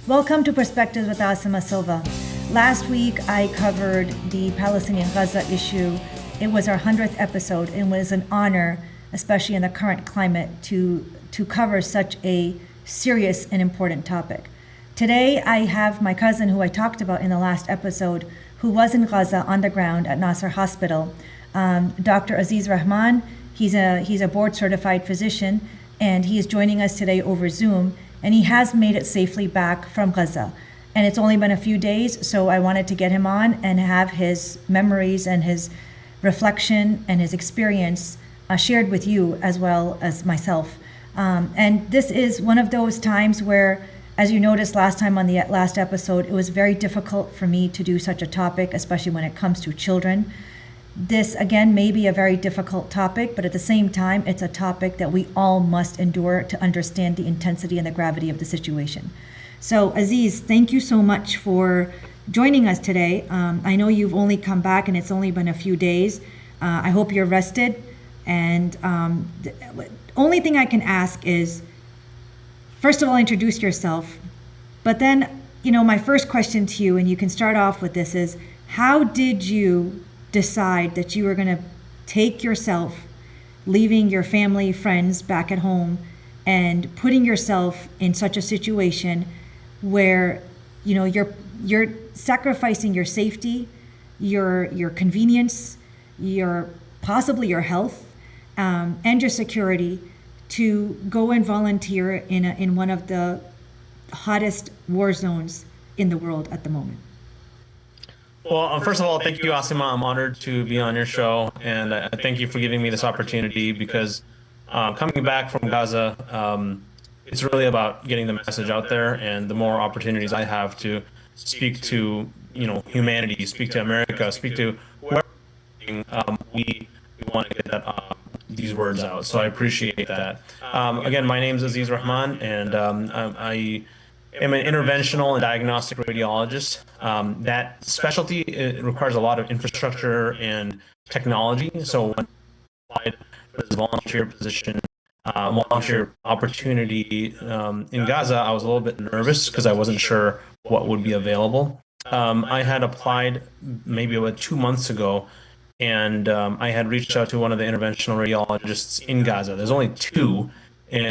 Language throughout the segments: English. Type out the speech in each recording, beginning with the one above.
Welcome to Perspectives with Asima Silva. Last week I covered the Palestinian Gaza issue. It was our 100th episode and was an honor, especially in the current climate, to cover such a serious and important topic. Today I have my cousin who I talked about in the last episode, who was in Gaza on the ground at Nasser Hospital, Dr. Aziz-Ur Rahman. He's a board certified physician, and he is joining us today over Zoom, and he has made it safely back from Gaza. And it's only been a few days, so I wanted to get him on and have his memories and his reflection and his experience shared with you as well as myself. And this is one of those times where, as you noticed last time on the last episode, it was very difficult for me to do such a topic, especially when it comes to children. This, again, may be a very difficult topic, but at the same time, it's a topic that we all must endure to understand the intensity and the gravity of the situation. So, Aziz, thank you so much for joining us today. I know you've only come back and it's only been a few days. I hope you're rested. And the only thing I can ask is, first of all, introduce yourself. But then, my first question to you, and you can start off with this, is how did you decide that you were going to take yourself, leaving your family, friends back at home, and putting yourself in such a situation where you're sacrificing your safety, your convenience, possibly your health, and your security to go and volunteer in one of the hottest war zones in the world at the moment? Well, first of all, thank you, Asima. I'm honored to be on your show, and thank you for giving me this opportunity because coming back from Gaza, it's really about getting the message out there, and the more opportunities I have to speak to, humanity, speak to America, speak to whoever, we want to get these words out. So I appreciate that. Again, my name is Aziz Rahman, and I am an interventional and diagnostic radiologist. That specialty, it requires a lot of infrastructure and technology. So when I applied for this volunteer position, volunteer opportunity in Gaza, I was a little bit nervous because I wasn't sure what would be available. I had applied maybe about 2 months ago, and I had reached out to one of the interventional radiologists in Gaza. There's only two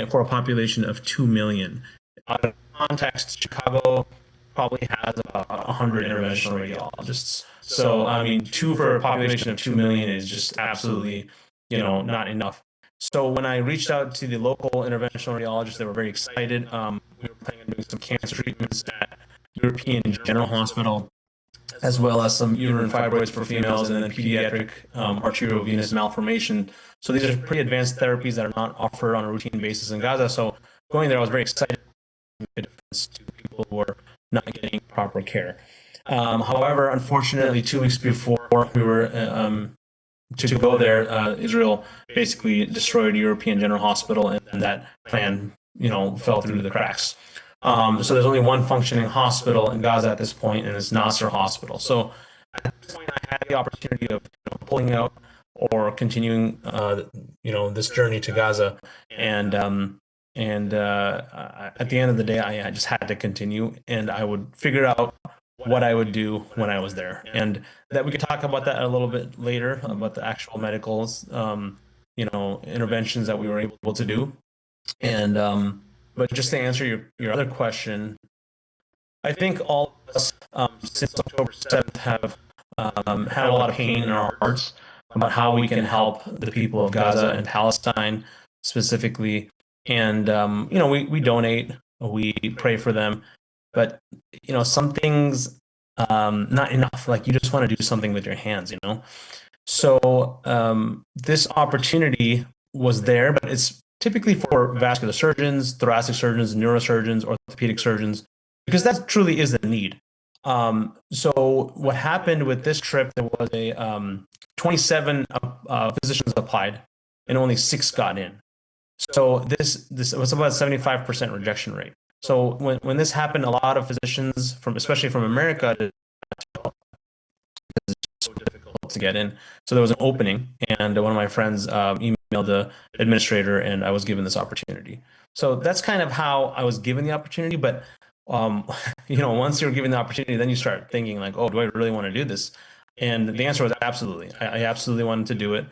for a population of 2 million. Out of context, Chicago probably has about 100 interventional radiologists. So, I mean, two for a population of 2 million is just absolutely, not enough. So when I reached out to the local interventional radiologists, they were very excited. We were planning on doing some cancer treatments at European General Hospital, as well as some uterine fibroids for females, and then pediatric arteriovenous malformation. So these are pretty advanced therapies that are not offered on a routine basis in Gaza. So going there, I was very excited to people who are not getting proper care. However, unfortunately, 2 weeks before we were to go there, Israel basically destroyed European General Hospital, and that plan, fell through the cracks. So there's only one functioning hospital in Gaza at this point, and it's Nasser Hospital. So at this point, I had the opportunity of pulling out or continuing, this journey to Gaza, and at the end of the day, I just had to continue, and I would figure out what I would do when I was there, and that we could talk about that a little bit later about the actual medicals, interventions that we were able to do, and but just to answer your other question, I think all of us since October 7th have had a lot of pain in our hearts about how we can help the people of Gaza and Palestine specifically. And, we donate, we pray for them, but, some things, not enough. Like, you just want to do something with your hands, So this opportunity was there, but it's typically for vascular surgeons, thoracic surgeons, neurosurgeons, orthopedic surgeons, because that truly is the need. So what happened with this trip, there was a 27 physicians applied, and only 6 got in. So this was about a 75% rejection rate. So when this happened, a lot of physicians especially from America, because it's so difficult to get in. So there was an opening, and one of my friends emailed the administrator, and I was given this opportunity. So that's kind of how I was given the opportunity. But um, once you're given the opportunity, then you start thinking like, oh, do I really want to do this? And the answer was absolutely. I absolutely wanted to do it.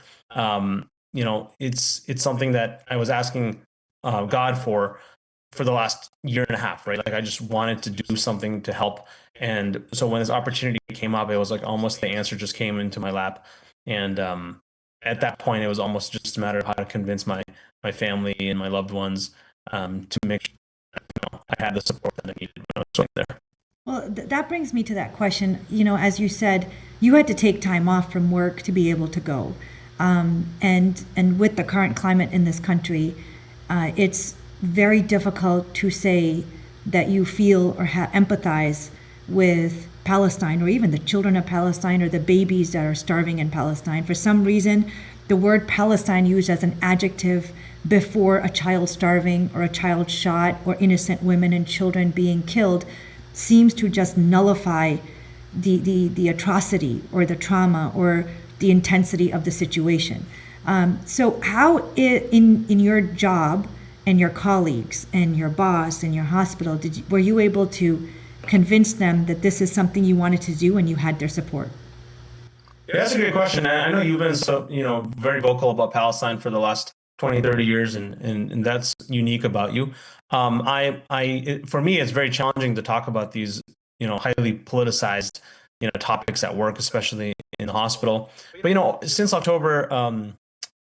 It's something that I was asking God for the last year and a half, right? Like I just wanted to do something to help. And so when this opportunity came up, it was like almost the answer just came into my lap. And at that point, it was almost just a matter of how to convince my family and my loved ones to make sure I had the support that I needed when I was going there. Well, that brings me to that question. As you said, you had to take time off from work to be able to go. And with the current climate in this country, it's very difficult to say that you feel or empathize with Palestine or even the children of Palestine or the babies that are starving in Palestine. For some reason, the word Palestine used as an adjective before a child starving or a child shot or innocent women and children being killed seems to just nullify the atrocity or the trauma or the intensity of the situation. So how in your job and your colleagues and your boss and your hospital, were you able to convince them that this is something you wanted to do and you had their support? Yeah, that's a great question. I know you've been very vocal about Palestine for the last 20, 30 years, and that's unique about you. For me, it's very challenging to talk about these, highly politicized, topics at work, especially in the hospital. But, since October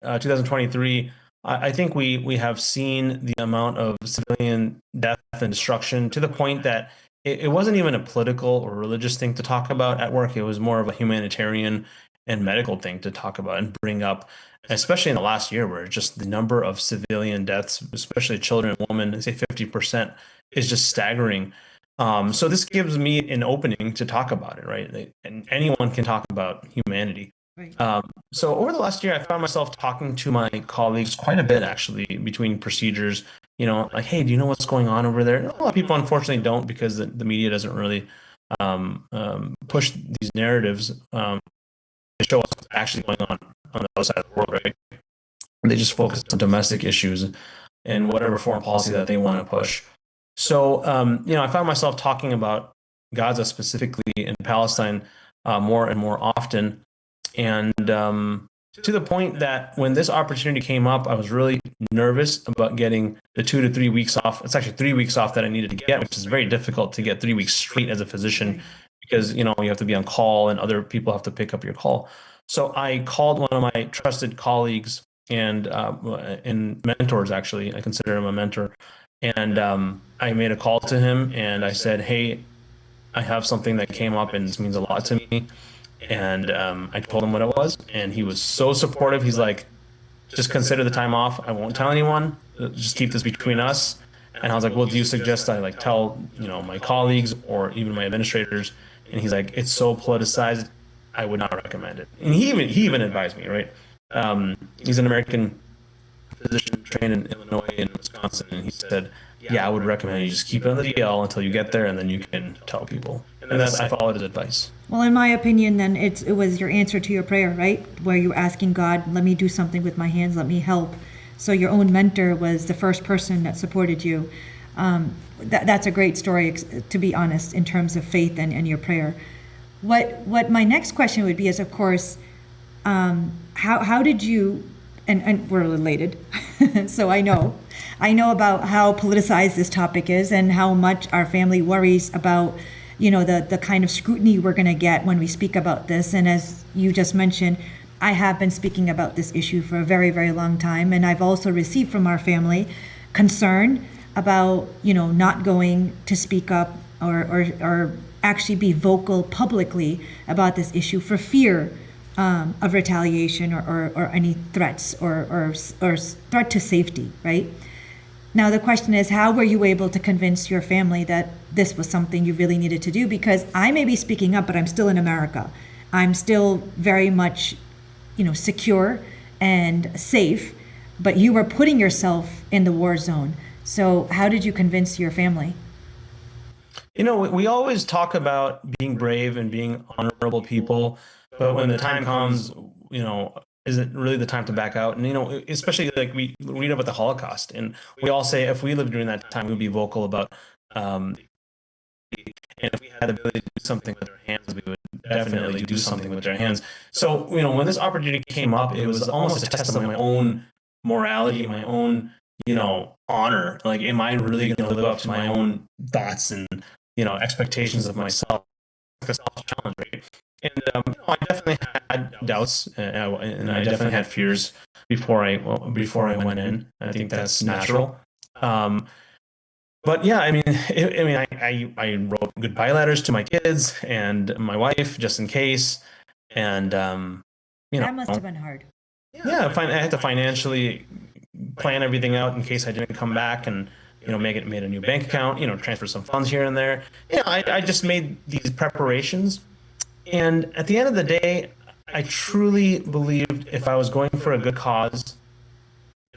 2023, I think we have seen the amount of civilian death and destruction to the point that it wasn't even a political or religious thing to talk about at work. It was more of a humanitarian and medical thing to talk about and bring up, especially in the last year, where just the number of civilian deaths, especially children and women, say 50%, is just staggering. So this gives me an opening to talk about it, right? And anyone can talk about humanity. Right. So over the last year, I found myself talking to my colleagues quite a bit, actually, between procedures. Like, hey, do you know what's going on over there? A lot of people, unfortunately, don't because the media doesn't really push these narratives to show us what's actually going on the other side of the world, right? They just focus on domestic issues and whatever foreign policy that they want to push. So, I found myself talking about Gaza specifically and Palestine more and more often. And to the point that when this opportunity came up, I was really nervous about getting the 2 to 3 weeks off. It's actually 3 weeks off that I needed to get, which is very difficult to get 3 weeks straight as a physician because, you have to be on call and other people have to pick up your call. So I called one of my trusted colleagues and mentors, actually. I consider him a mentor. And I made a call to him and I said, hey, I have something that came up and this means a lot to me. And I told him what it was, and he was so supportive. He's like, just consider the time off. I won't tell anyone. Just keep this between us. And I was like, well, do you suggest I tell, my colleagues or even my administrators? And he's like, it's so politicized. I would not recommend it. And he even advised me, right? He's an American physician trained in Illinois and Wisconsin. And he said, yeah, I would recommend you just keep it on the DL until you get there and then you can tell people. And I followed his advice. Well, in my opinion, then it was your answer to your prayer, right? Where you're asking God, let me do something with my hands, let me help. So your own mentor was the first person that supported you. That's a great story, to be honest, in terms of faith and your prayer. What my next question would be is, of course, how did you, and we're related, so I know about how politicized this topic is and how much our family worries about the kind of scrutiny we're going to get when we speak about this. And as you just mentioned, I have been speaking about this issue for a very, very long time. And I've also received from our family concern about, not going to speak up or actually be vocal publicly about this issue for fear of retaliation or any threats or threat to safety, right? Now, the question is, how were you able to convince your family that this was something you really needed to do? Because I may be speaking up, but I'm still in America. I'm still very much, secure and safe, but you were putting yourself in the war zone. So how did you convince your family? We always talk about being brave and being honorable people, but when the time comes, isn't really the time to back out. And, especially like we read about the Holocaust and we all say if we lived during that time, we'd be vocal about And if we had the ability to do something with our hands, we would definitely do something with our hands. So, when this opportunity came up, it was almost a test of my own morality, my own, honor. Like, am I really going to live up to my own thoughts and, expectations of myself? Like a self-challenge, right? And I definitely had doubts, and I definitely had fears before I went in. I think that's natural. But yeah, I wrote goodbye letters to my kids and my wife just in case, and That must have been hard. yeah, I had to financially plan everything out in case I didn't come back, and made a new bank account, transfer some funds here and there. I just made these preparations, and at the end of the day, I truly believed if I was going for a good cause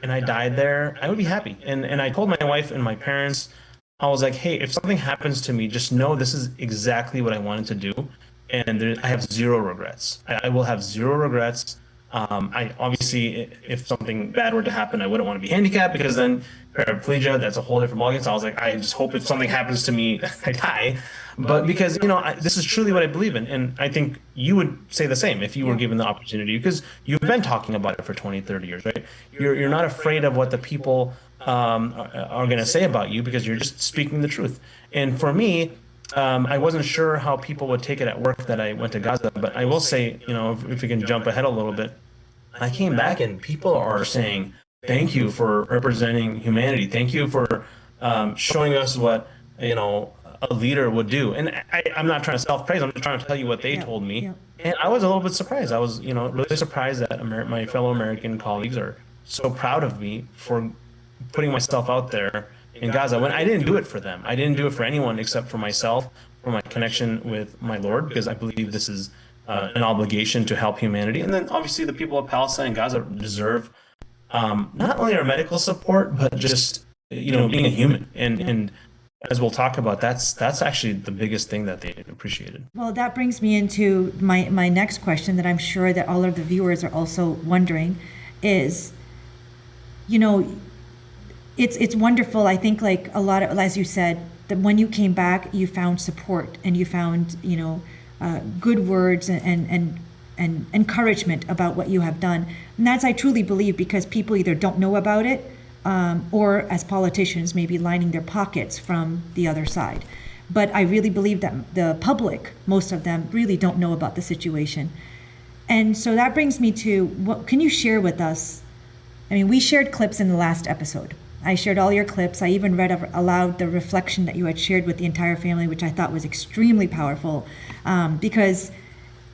and I died there, I would be happy. And I told my wife and my parents, I was like, hey, if something happens to me, just know this is exactly what I wanted to do, and I have zero regrets. I will have zero regrets. I obviously, if something bad were to happen, I wouldn't want to be handicapped, because then paraplegia, that's a whole different ballgame. So I was like, I just hope if something happens to me, I die. But because, this is truly what I believe in. And I think you would say the same if you were given the opportunity, because you've been talking about it for 20, 30 years, right? You're not afraid of what the people are going to say about you, because you're just speaking the truth. And for me, I wasn't sure how people would take it at work that I went to Gaza, but I will say, if we can jump ahead a little bit, I came back and people are saying, thank you for representing humanity. Thank you for showing us what, a leader would do. And I'm not trying to self-praise. I'm just trying to tell you what they told me. Yeah. And I was a little bit surprised. I was, really surprised that my fellow American colleagues are so proud of me for putting myself out there in Gaza, when I didn't do it for them. I didn't do it for anyone except for myself, for my connection with my Lord, because I believe this is an obligation to help humanity. And then obviously the people of Palestine and Gaza deserve not only our medical support, but just, being a human. And as we'll talk about, that's actually the biggest thing that they appreciated. Well, that brings me into my next question that I'm sure that all of the viewers are also wondering is, it's wonderful. I think, like a lot of, as you said, that when you came back, you found support and you found, good words and encouragement about what you have done. And that's, I truly believe, because people either don't know about it, or as politicians, maybe lining their pockets from the other side. But I really believe that the public, most of them, really don't know about the situation. And so that brings me to, what can you share with us? I mean, we shared clips in the last episode. I shared all your clips. I even read aloud the reflection that you had shared with the entire family, which I thought was extremely powerful, because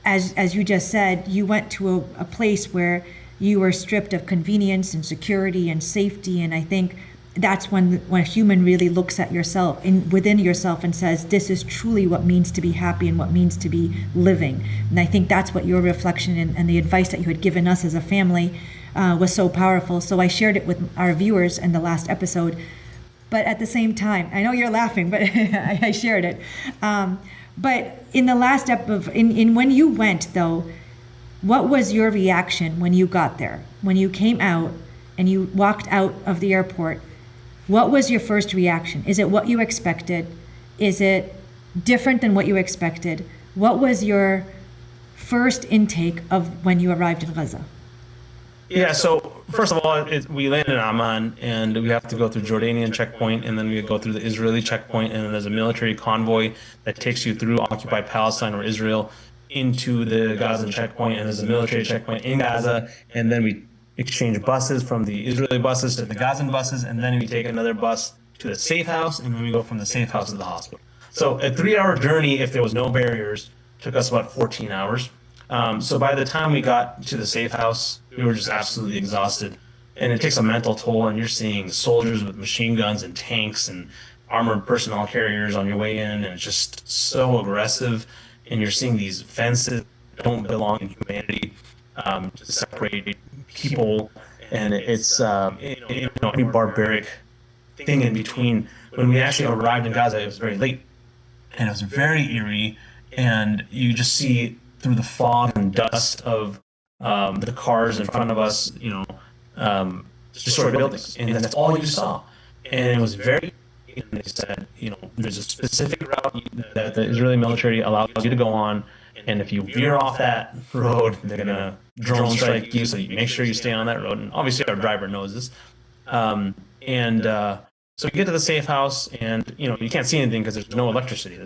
as you just said, you went to a place where you were stripped of convenience and security and safety. And I think that's when a human really looks at yourself, within yourself, and says, this is truly what means to be happy and what means to be living. And I think that's what your reflection and the advice that you had given us as a family was so powerful. So I shared it with our viewers in the last episode. But at the same time, I know you're laughing, but I shared it. But in the last episode, when you went, though, what was your reaction when you got there? When you came out and you walked out of the airport, what was your first reaction? Is it what you expected? Is it different than what you expected? What was your first intake of when you arrived in Gaza? Yeah, so first of all, we landed in Amman, and we have to go through Jordanian checkpoint, and then we go through the Israeli checkpoint, and then there's a military convoy that takes you through occupied Palestine or Israel into the Gazan checkpoint, and there's a military checkpoint in Gaza, and then we exchange buses from the Israeli buses to the Gazan buses, and then we take another bus to the safe house, and then we go from the safe house to the hospital. So a 3-hour journey, if there was no barriers, took us about 14 hours. So by the time we got to the safe house, we were just absolutely exhausted. And it takes a mental toll, and you're seeing soldiers with machine guns and tanks and armored personnel carriers on your way in, and it's just so aggressive. And you're seeing these fences that don't belong in humanity to separate people. And it's a barbaric thing in between. When we actually arrived in Gaza, it was very late, and it was very eerie. And you just see through the fog and dust of the cars in front of us, destroyed buildings, and that's all you saw. And it was very and they said, there's a specific route that the Israeli military allows you to go on, and if you veer off that road, they're gonna drone strike you. So you make sure you stay on that road. And obviously, our driver knows this. So you get to the safe house, and you can't see anything because there's no electricity.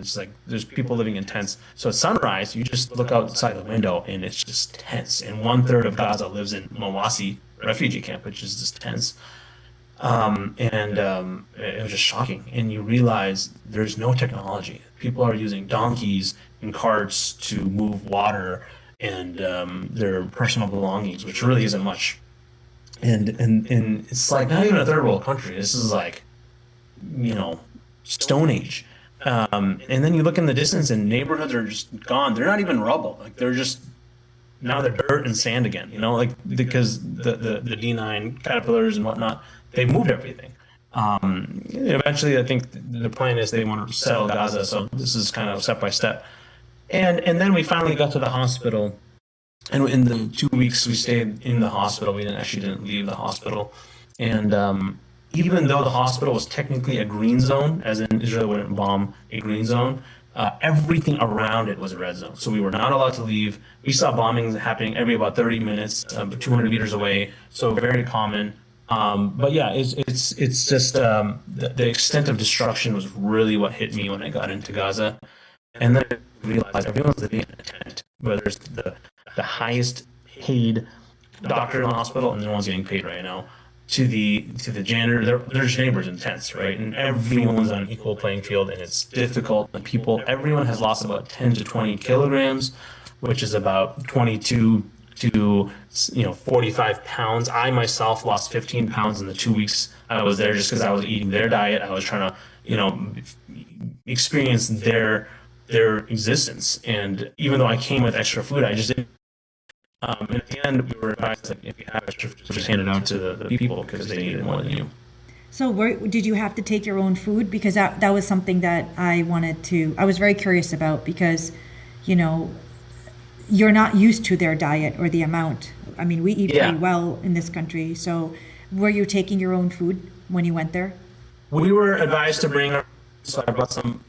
There's people living in tents. So at sunrise, you just look outside the window, and it's just tense. And 1/3 of Gaza lives in Mawasi refugee camp, which is just tense. It was just shocking. And you realize there's no technology. People are using donkeys and carts to move water and their personal belongings, which really isn't much. And it's like not even a third world country. This is like, Stone Age. And then you look in the distance and neighborhoods are just gone. They're not even rubble. Like now they're dirt and sand again, because the D9 caterpillars and whatnot, they've moved everything. Eventually, I think the plan is they want to settle Gaza. So this is kind of step by step. And then we finally got to the hospital. And in the 2 weeks we stayed in the hospital, we didn't leave the hospital. And even though the hospital was technically a green zone, as in Israel wouldn't bomb a green zone, everything around it was a red zone. So we were not allowed to leave. We saw bombings happening every about 30 minutes, 200 meters away. So very common. But yeah, it's just the extent of destruction was really what hit me when I got into Gaza. And then I realized everyone's living in a tent, where there's the highest paid doctor in the hospital, and no one's getting paid right now, to the janitor. There's neighbors in tents, right? And everyone's on an equal playing field, and it's difficult. And everyone has lost about 10 to 20 kilograms, which is about 22 to 45 pounds. I myself lost 15 pounds in the 2 weeks I was there, just because I was eating their diet. I was trying to experience their existence. And even though I came with extra food, I just didn't. And at the end, we were advised that if you have extra food, just hand it out to the people because they need it more than you. So did you have to take your own food? Because that was something that I was very curious about, because, you're not used to their diet or the amount. I mean, we eat pretty well in this country. So were you taking your own food when you went there? We were advised to bring so I brought some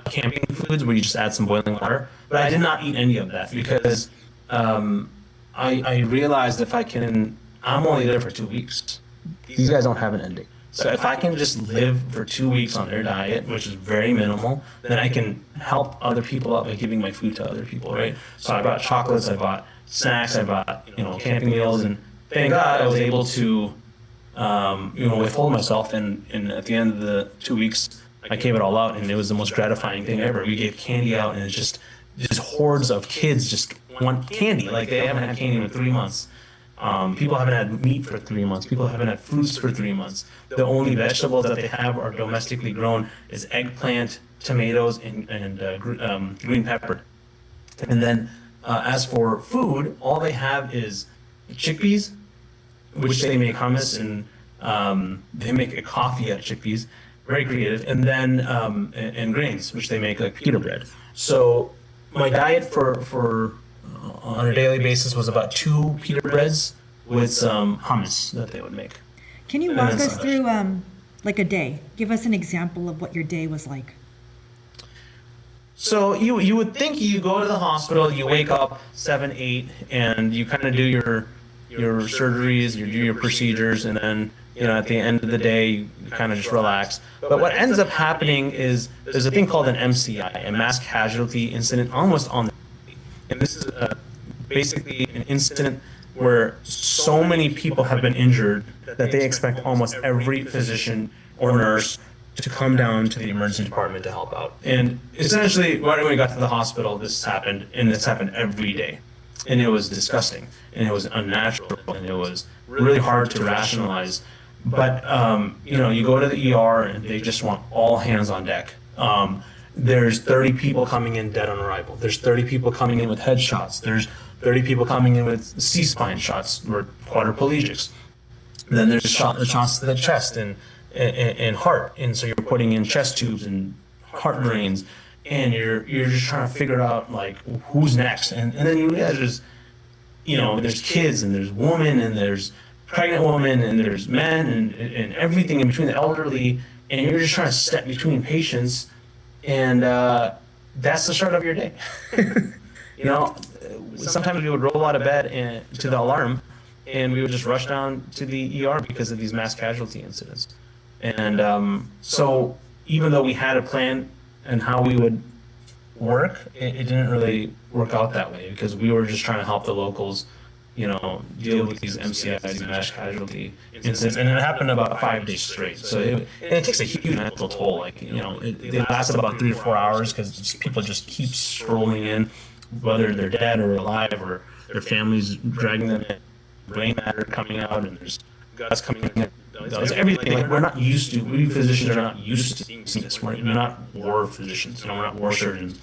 camping foods where you just add some boiling water. But I did not eat any of that because I realized I'm only there for 2 weeks. These guys don't have an ending. So if I can just live for 2 weeks on their diet, which is very minimal, then I can help other people out by giving my food to other people, right? So I brought chocolates, I bought snacks, I bought camping meals, and thank God I was able to withhold myself. And at the end of the 2 weeks, I gave it all out, and it was the most gratifying thing ever. We gave candy out, and it's just hordes of kids just want candy. Like, they haven't had candy in 3 months. People haven't had meat for 3 months. People haven't had fruits for 3 months. The only vegetables that they have are domestically grown is eggplant, tomatoes, and green pepper. And then as for food, all they have is chickpeas, which they make hummus, and they make a coffee out of chickpeas. Very creative. And then and grains, which they make like pita bread. So my diet for on a daily basis was about 2 pita breads with some hummus that they would make. Can you walk us through like a day? Give us an example of what your day was like. So you would think you go to the hospital, you wake up 7, 8, and you kind of do your surgeries, you do your procedures, and then at the end of the day you kind of just relax. But what ends up happening is there's a thing called an MCI, a mass casualty incident, almost on the. And this is basically an incident where so many people have been injured that they expect almost every physician or nurse to come down to the emergency department to help out. And essentially, when we got to the hospital, this happened, and this happened every day. And it was disgusting, and it was unnatural, and it was really hard to rationalize. But, you go to the ER, and they just want all hands on deck. There's 30 people coming in dead on arrival. There's 30 people coming in with headshots. There's 30 people coming in with C-spine shots or quadriplegics. Then there's shots to the chest and heart. And so you're putting in chest tubes and heart drains, and you're just trying to figure out like who's next. And then you realize there's kids and there's women and there's pregnant women and there's men and everything in between, the elderly, and you're just trying to step between patients, and that's the start of your day. You know, sometimes we would roll out of bed and to the alarm, and we would just rush down to the ER because of these mass casualty incidents. And so even though we had a plan and how we would work, it didn't really work out that way because we were just trying to help the locals, you know, deal with these MCIs, these mass casualty incidents, and it happened about 5 days straight. So it takes a huge mental toll. Like, you know, they lasted about 3 or 4 hours because people just keep strolling in, whether they're dead or alive, or their families dragging them in, brain matter coming out, and there's guts coming in. It's everything. Like, we physicians are not used to seeing this. We're not war physicians. You know, we're not war surgeons.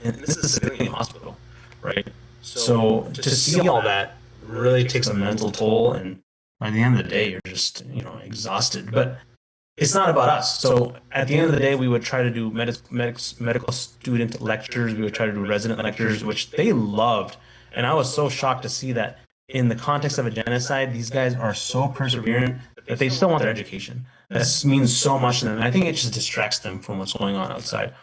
And this is a civilian hospital, right? So to see all that really takes a mental toll, and by the end of the day, you're just, you know, exhausted. But it's not about us. So at the end of the day, we would try to do medical student lectures. We would try to do resident lectures, which they loved. And I was so shocked to see that in the context of a genocide, these guys are so perseverant that they still want their education. That means so much to them. And I think it just distracts them from what's going on outside.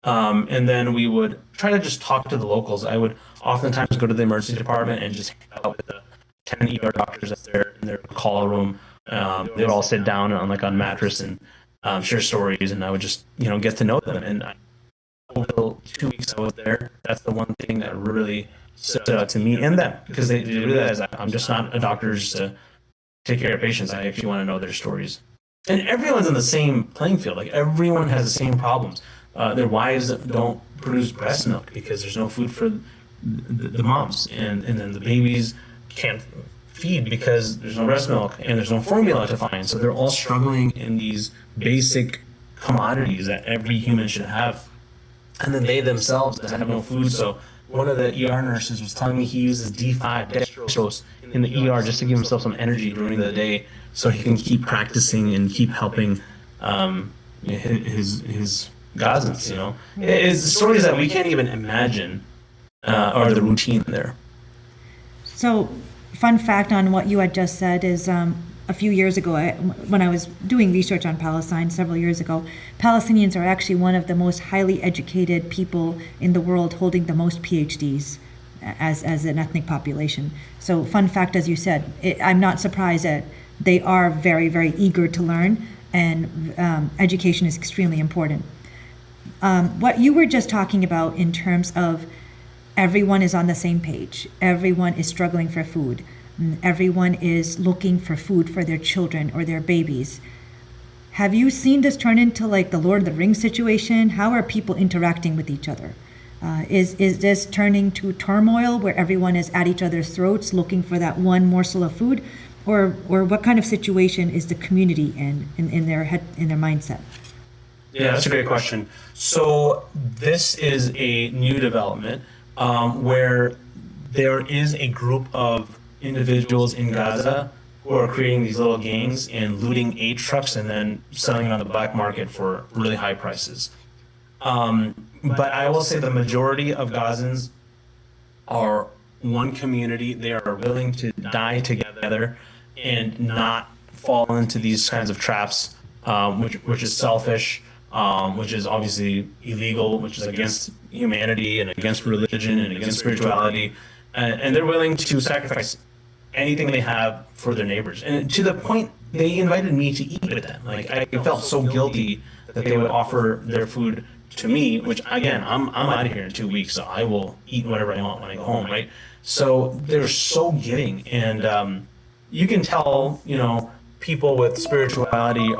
And then we would try to just talk to the locals. I would oftentimes go to the emergency department and just hang out with the 10 ER doctors that's there in their call room. They would all sit down on mattress and share stories, and I would just, you know, get to know them. And over the 2 weeks I was there, that's the one thing that really stood out to me and them, because they realize I'm just not a doctor just to take care of patients. I actually want to know their stories. And everyone's in the same playing field. Like, everyone has the same problems. Their wives don't produce breast milk because there's no food for the moms, and then the babies can't feed because there's no breast milk and there's no formula to find. So they're all struggling in these basic commodities that every human should have. And then they themselves have no food. So one of the ER nurses was telling me he uses D5 dextrose in the ER just to give himself some energy during the day so he can keep practicing and keep helping his Gazans, you know. It's stories that we can't even imagine are the routine there. So, fun fact on what you had just said is a few years ago, when I was doing research on Palestine several years ago, Palestinians are actually one of the most highly educated people in the world, holding the most PhDs as an ethnic population. So, fun fact, as you said, I'm not surprised that they are very, very eager to learn, and education is extremely important. What you were just talking about in terms of everyone is on the same page, everyone is struggling for food, everyone is looking for food for their children or their babies. Have you seen this turn into like the Lord of the Rings situation? How are people interacting with each other? Is this turning to turmoil where everyone is at each other's throats looking for that one morsel of food? Or what kind of situation is the community in their head, in their mindset? Yeah, that's a great question. So this is a new development where there is a group of individuals in Gaza who are creating these little gangs and looting aid trucks and then selling it on the black market for really high prices. But I will say the majority of Gazans are one community. They are willing to die together and not fall into these kinds of traps, which is selfish, which is obviously illegal, which is against humanity and against religion and against spirituality. And they're willing to sacrifice anything they have for their neighbors. And to the point, they invited me to eat with them. Like, I felt so guilty that they would offer their food to me, which, again, I'm out of here in 2 weeks, so I will eat whatever I want when I go home, right? So they're so giving. And you can tell, you know, people with spirituality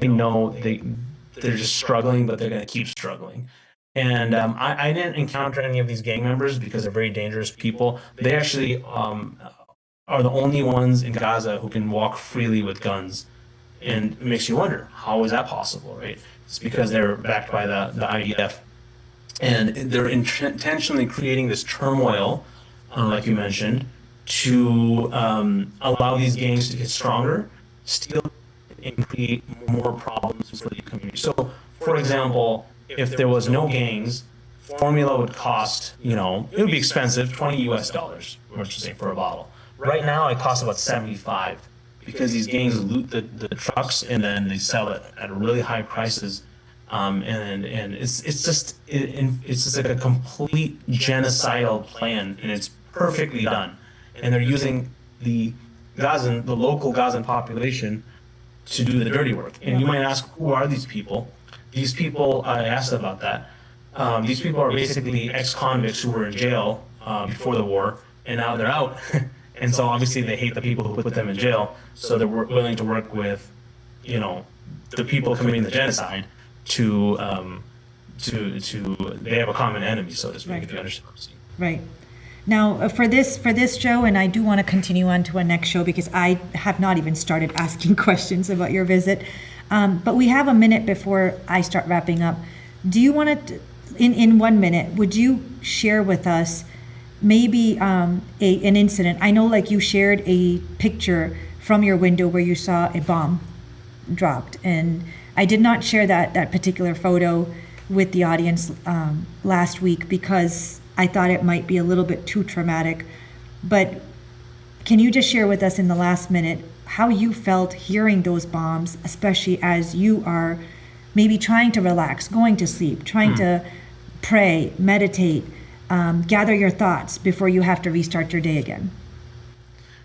they know they're just struggling, but they're going to keep struggling. And I didn't encounter any of these gang members because they're very dangerous people. They actually are the only ones in Gaza who can walk freely with guns. And it makes you wonder, how is that possible, right? It's because they're backed by the IDF. And they're intentionally creating this turmoil, like you mentioned, to allow these gangs to get stronger, steal, and create more problems for the community. So, for example, if there was no gangs, formula would cost, you know, it would be expensive, $20 US, let's just say, for a bottle. Right now, it costs about 75 because these gangs loot the trucks and then they sell it at really high prices. And it's just like a complete genocidal plan, and it's perfectly done. And they're using the local Gazan population to do the dirty work. And you might ask, who are these people? These people, I asked about that. These people are basically ex-convicts who were in jail before the war, and now they're out. And so obviously they hate the people who put them in jail, so they're willing to work with, the people committing the genocide to they have a common enemy, so to speak, Right. if you understand what I'm saying. Right. Now, for this show, and I do want to continue on to a next show because I have not even started asking questions about your visit, but we have a minute before I start wrapping up. Do you want to, in 1 minute, would you share with us maybe an incident? I know, like, you shared a picture from your window where you saw a bomb dropped, and I did not share that particular photo with the audience last week because I thought it might be a little bit too traumatic. But can you just share with us in the last minute how you felt hearing those bombs, especially as you are maybe trying to relax, going to sleep, trying to pray, meditate, gather your thoughts before you have to restart your day again?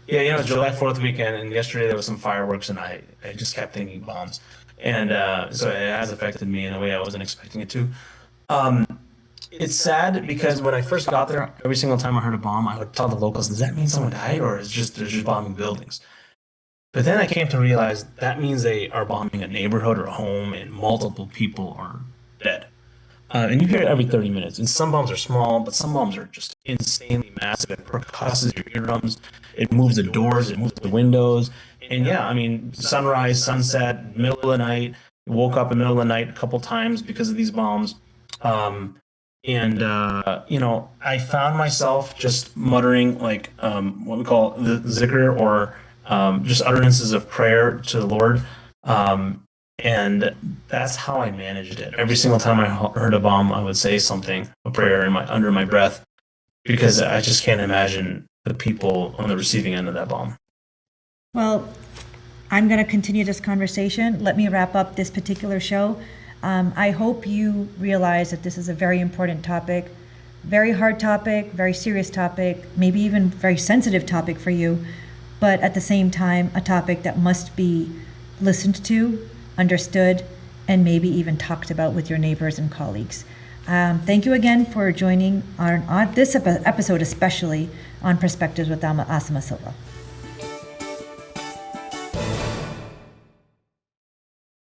Yeah, it's July 4th weekend, and yesterday there was some fireworks, and I just kept thinking bombs. And so it has affected me in a way I wasn't expecting it to. It's sad because when I first got there, every single time I heard a bomb, I would tell the locals, does that mean someone died, or is they're just bombing buildings? But then I came to realize that means they are bombing a neighborhood or a home, and multiple people are dead. And you hear it every 30 minutes. And some bombs are small, but some bombs are just insanely massive. It percusses your eardrums. It moves the doors. It moves the windows. And yeah, I mean, sunrise, sunset, middle of the night. Woke up in the middle of the night a couple times because of these bombs. I found myself just muttering like what we call the zikr, or just utterances of prayer to the Lord. And that's how I managed it. Every single time I heard a bomb, I would say something, a prayer under my breath, because I just can't imagine the people on the receiving end of that bomb. Well, I'm going to continue this conversation. Let me wrap up this particular show. I hope you realize that this is a very important topic, very hard topic, very serious topic, maybe even very sensitive topic for you, but at the same time, a topic that must be listened to, understood, and maybe even talked about with your neighbors and colleagues. Thank you again for joining on this episode, especially on Perspectives with Asima Silva.